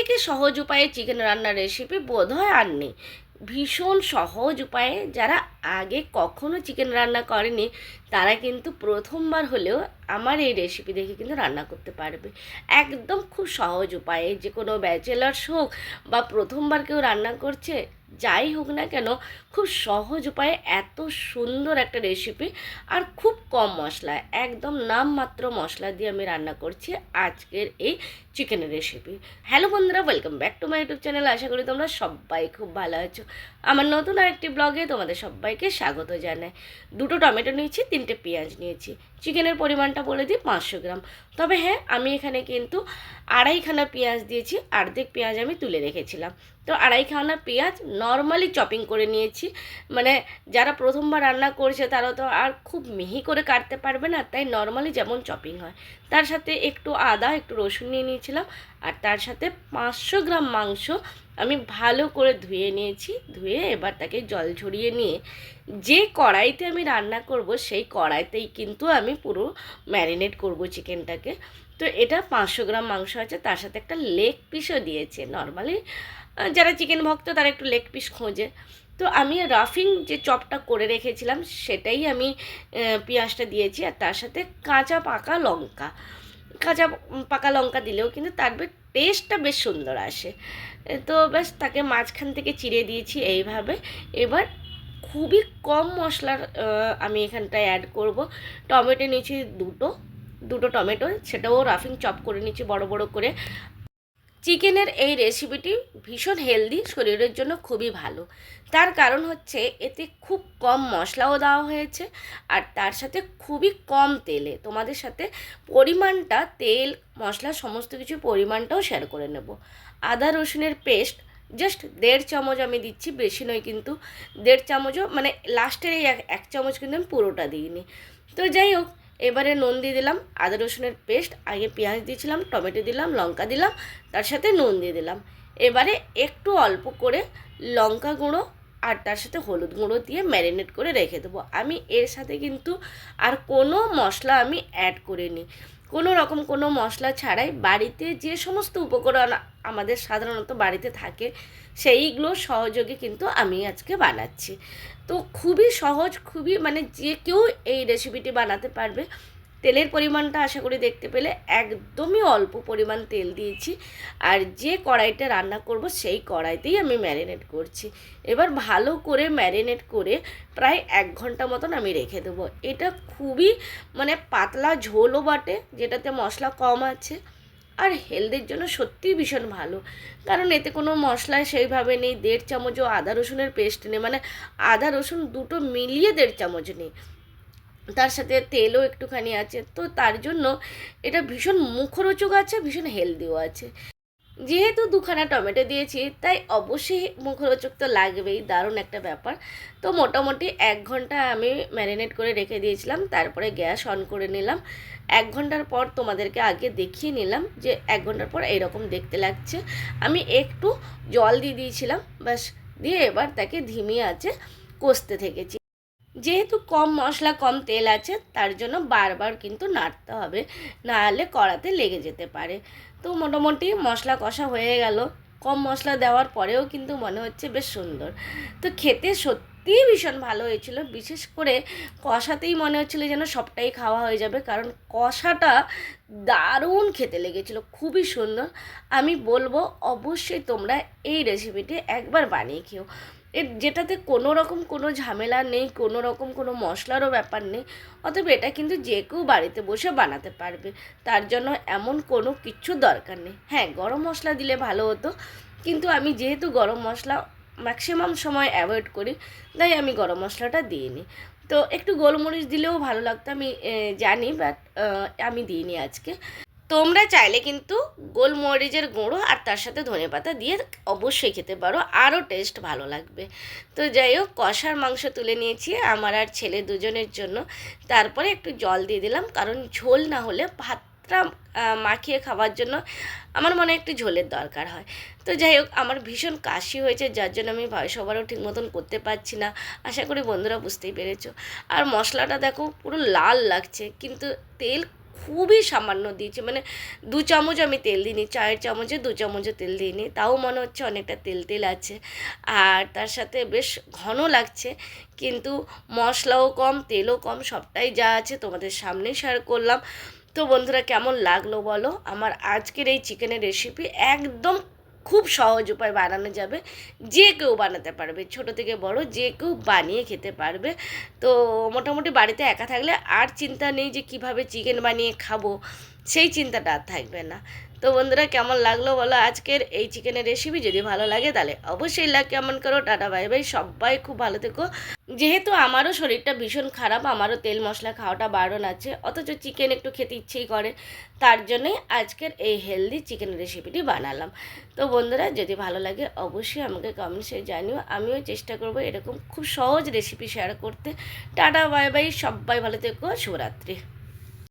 থেকে সহজ উপায়ে চিকেন রান্নার রেসিপি বোধহয় আর নেই। ভীষণ সহজ উপায়ে যারা আগে কখনো চিকেন রান্না করেনি তারা কিন্তু প্রথমবার হলেও আমার এই রেসিপি দেখে কিন্তু রান্না করতে পারবে। একদম খুব সহজ উপায়ে, যে কোনো ব্যাচেলার্স হোক বা প্রথমবার কেউ রান্না করছে, যাই হোক না কেন, খুব সহজ উপায়ে এত সুন্দর একটা রেসিপি, আর খুব কম মশলায়, একদম নামমাত্র মশলা দিয়ে আমি রান্না করছি আজকের এই চিকেনের রেসিপি। হ্যালো বন্ধুরা, welcome back to my YouTube channel. আশা করি তোমরা সবাই খুব ভালো আছো। আমার নতুন আরেকটি ব্লগে তোমাদের সবাইকে স্বাগত জানাই। 2টো টমেটো নিয়েছি, 3টে পেঁয়াজ নিয়েছি। চিকেনের পরিমাণটা বলে দিই 500 গ্রাম। তবে হ্যাঁ, আমি এখানে কিন্তু আড়াইখানা পেঁয়াজ দিয়েছি, অর্ধেক পেঁয়াজ আমি তুলে রেখেছিলাম। তো আড়াইখানা পেঁয়াজ নর্মালি চপিং করে নিয়েছি। মানে যারা প্রথমবার রান্না করছে তারা তো আর খুব মিহি করে কাটতে পারবে না, তাই নর্মালি যেমন চপিং হয় তার সাথে একটু আদা, একটু রসুন নিয়ে নিয়েছিলাম। আর তার সাথে 500 গ্রাম মাংস আমি ভালো করে ধুয়ে নিয়েছি। ধুয়ে এবার তাকে জল ঝরিয়ে নিয়ে যে কড়াইতে আমি রান্না করব সেই কড়াইতেই কিন্তু আমি পুরো ম্যারিনেট করব চিকেনটাকে। তো এটা 500 গ্রাম মাংস আছে, তার সাথে একটা লেগ পিসও দিয়েছে। নর্মালি যারা চিকেন ভক্ত তারা একটু লেগ পিস খোঁজে। তো আমি রাফিং যে চপটা করে রেখেছিলাম সেটাই আমি পেঁয়াজটা দিয়েছি। আর তার সাথে কাঁচা পাকা লঙ্কা দিলেও কিন্তু তার টেস্টটা বেশ সুন্দর আসে। তো ব্যাস তাকে মাঝখান থেকে চিড়ে দিয়েছি এইভাবে। এবার খুবই কম মশলার আমি এখানটায় অ্যাড করব। টমেটো নিয়েছি দুটো টমেটো, সেটাও রাফিং চপ করে নিয়েছি বড় বড় করে। চিকেনের এই রেসিপিটি ভীষণ হেলদি, শরীরের জন্য খুবই ভালো। তার কারণ হচ্ছে এতে খুব কম মশলাও দেওয়া হয়েছে, আর তার সাথে খুবই কম তেলে। তোমাদের সাথে পরিমাণটা, তেল মশলা সমস্ত কিছু পরিমাণটাও শেয়ার করে নেব। আদা রসুনের পেস্ট জাস্ট 1.5 চামচ আমি দিচ্ছি, বেশি নয় কিন্তু। 1.5 চামচও, মানে লাস্টের এই এক চামচ কিন্তু আমি পুরোটা দিইনি। তো যাই হোক, এবারে নুন দিয়ে দিলাম। আদা রসুনের পেস্ট, আগে পেঁয়াজ দিয়েছিলাম, টমেটো দিলাম, লঙ্কা দিলাম, তার সাথে নুন দিয়ে দিলাম। এবারে একটু অল্প করে লঙ্কা গুঁড়ো আর তার সাথে হলুদ গুঁড়ো দিয়ে ম্যারিনেট করে রেখে দেবো। আমি এর সাথে কিন্তু আর কোনো মশলা আমি অ্যাড করিনি। কোনো রকম কোনো মশলা ছাড়াই বাড়িতে যে সমস্ত উপকরণ আমাদের সাধারণত বাড়িতে থাকে সেইগুলো সহযোগে কিন্তু আমি আজকে বানাচ্ছি। তো খুবই সহজ, খুবই মানে যে কেউ এই রেসিপিটি বানাতে পারবে। তেলের পরিমাণটা আশা করি দেখতে পেলে, একদমই অল্প পরিমাণ তেল দিয়েছি। আর যে কড়াইটা রান্না করব সেই কড়াইতেই আমি ম্যারিনেট করছি। এবার ভালো করে ম্যারিনেট করে প্রায় 1 ঘন্টা মতন আমি রেখে দেবো। এটা খুবই মানে পাতলা ঝোলও বাটে, যেটাতে মশলা কম আছে, আর হেলথের জন্য সত্যিই ভীষণ ভালো। কারণ এতে কোনো মশলা সেইভাবে নেই। 1.5 চামচও আদা রসুনের পেস্ট নেই, মানে আদা রসুন দুটো মিলিয়ে 1.5 চামচ নেই। তার সাথে তেলও একটুখানি আছে, তো তার জন্য এটা ভীষণ মুখরোচক আছে, ভীষণ হেলদিও আছে। যেহেতু 2খানা টমেটো দিয়েছি তাই অবশ্যই মুখরোচক তো লাগবেই, দারুণ একটা ব্যাপার। তো মোটামুটি 1 ঘন্টা আমি ম্যারিনেট করে রেখে দিয়েছিলাম। তারপরে গ্যাস অন করে নিলাম। 1 ঘন্টার পর তোমাদেরকে আগে দেখিয়ে নিলাম যে 1 ঘন্টার পর এইরকম দেখতে লাগছে। আমি একটু জল দিয়ে দিয়েছিলাম, ব্যাস। দিয়ে এবার তাকে ধিমি আঁচে কষতে থেকেছি। যেহেতু কম মশলা কম তেল আছে, তার জন্য বারবার কিন্তু নাড়তে হবে, নাহলে কড়াতে লেগে যেতে পারে। তো মোটামুটি মশলা কষা হয়ে গেল। কম মশলা দেওয়ার পরেও কিন্তু মনে হচ্ছে বেশ সুন্দর। তো খেতে সত্যিই ভীষণ ভালো হয়েছিল। বিশেষ করে কষাতেই মনে হচ্ছিলো যেন সবটাই খাওয়া হয়ে যাবে, কারণ কষাটা দারুণ খেতে লেগেছিলো, খুবই সুন্দর। আমি বলবো অবশ্যই তোমরা এই রেসিপিটি একবার বানিয়ে খেও। যেটাতে কোনো রকম কোনো ঝামেলা নেই, কোনো রকম কোনো মশলারও ব্যাপার নেই। অতএব এটা কিন্তু যে কেউ বাড়িতে বসে বানাতে পারবে, তার জন্য এমন কোনো কিচ্ছু দরকার নেই। হ্যাঁ, গরম মশলা দিলে ভালো হতো, কিন্তু আমি যেহেতু গরম মশলা ম্যাক্সিমাম সময় অ্যাভয়েড করি, তাই আমি গরম মশলাটা দিইনি। তো একটু গোলমরিচ দিলেও ভালো লাগতো, আমি জানি, বাট আমি দিইনি আজকে। তোমরা চাইলে কিন্তু গোলমরিচের গুঁড়ো আর তার সাথে ধনেপাতা দিয়ে অবশ্যই খেতে পারো, আরও টেস্ট ভালো লাগবে। তো যাই হোক, কষার মাংস তুলে নিয়েছি আমার আর ছেলে দুজনের জন্য। তারপরে একটু জল দিয়ে দিলাম, কারণ ঝোল না হলে ভাতটা মাখিয়ে খাওয়ার জন্য আমার মনে একটু ঝোলের দরকার হয়। তো যাই হোক, আমার ভীষণ কাশি হয়েছে, যার জন্য আমি ভয়েস ওভারও ঠিক মতন করতে পারছি না। আশা করি বন্ধুরা বুঝতেই পেরেছো। আর মশলাটা দেখো পুরো লাল লাগছে, কিন্তু তেল খুবই সামান্য দিয়েছি, মানে 2 চামচ আমি তেল দিইনি, চায়ের চামচে 2 চামচও তেল দিইনি, তাও মনে হচ্ছে অনেকটা তেল তেল আছে। আর তার সাথে বেশ ঘন লাগছে, কিন্তু মশলাও কম, তেলও কম, সবটাই যা আছে তোমাদের সামনেই শেয়ার করলাম। তো বন্ধুরা, কেমন লাগলো বলো আমার আজকের এই চিকেনের রেসিপি? একদম খুব সহজ উপায় বানানো যাবে, যে কেউ বানাতে পারবে, ছোট থেকে বড় যে কেউ বানিয়ে খেতে পারবে। তো মোটামুটি বাড়িতে একা থাকলে আর চিন্তা নেই যে কিভাবে চিকেন বানিয়ে খাবো, সেই চিন্তাটা আর থাকবে না। তো বন্ধুরা, কেমন লাগলো বলো আজকের এই চিকেনের রেসিপি? যদি ভালো লাগে তাহলে অবশ্যই লাইক কমেন্ট করো। টাটা বাই বাই, সবাই খুব ভালো থেকো। যেহেতু আমারও শরীরটা ভীষণ খারাপ, আমারও তেল মশলা খাওয়াটা বারণ আছে, অথচ চিকেন একটু খেতে ইচ্ছেই করে, তার জন্যই আজকের এই হেলদি চিকেন রেসিপিটি বানালাম। তো বন্ধুরা, যদি ভালো লাগে অবশ্যই আমাকে কমেন্টসে জানিও, আমিও চেষ্টা করবো এরকম খুব সহজ রেসিপি শেয়ার করতে। টাটা বাই বাই, সবাই ভালো থেকো, শুভরাত্রি।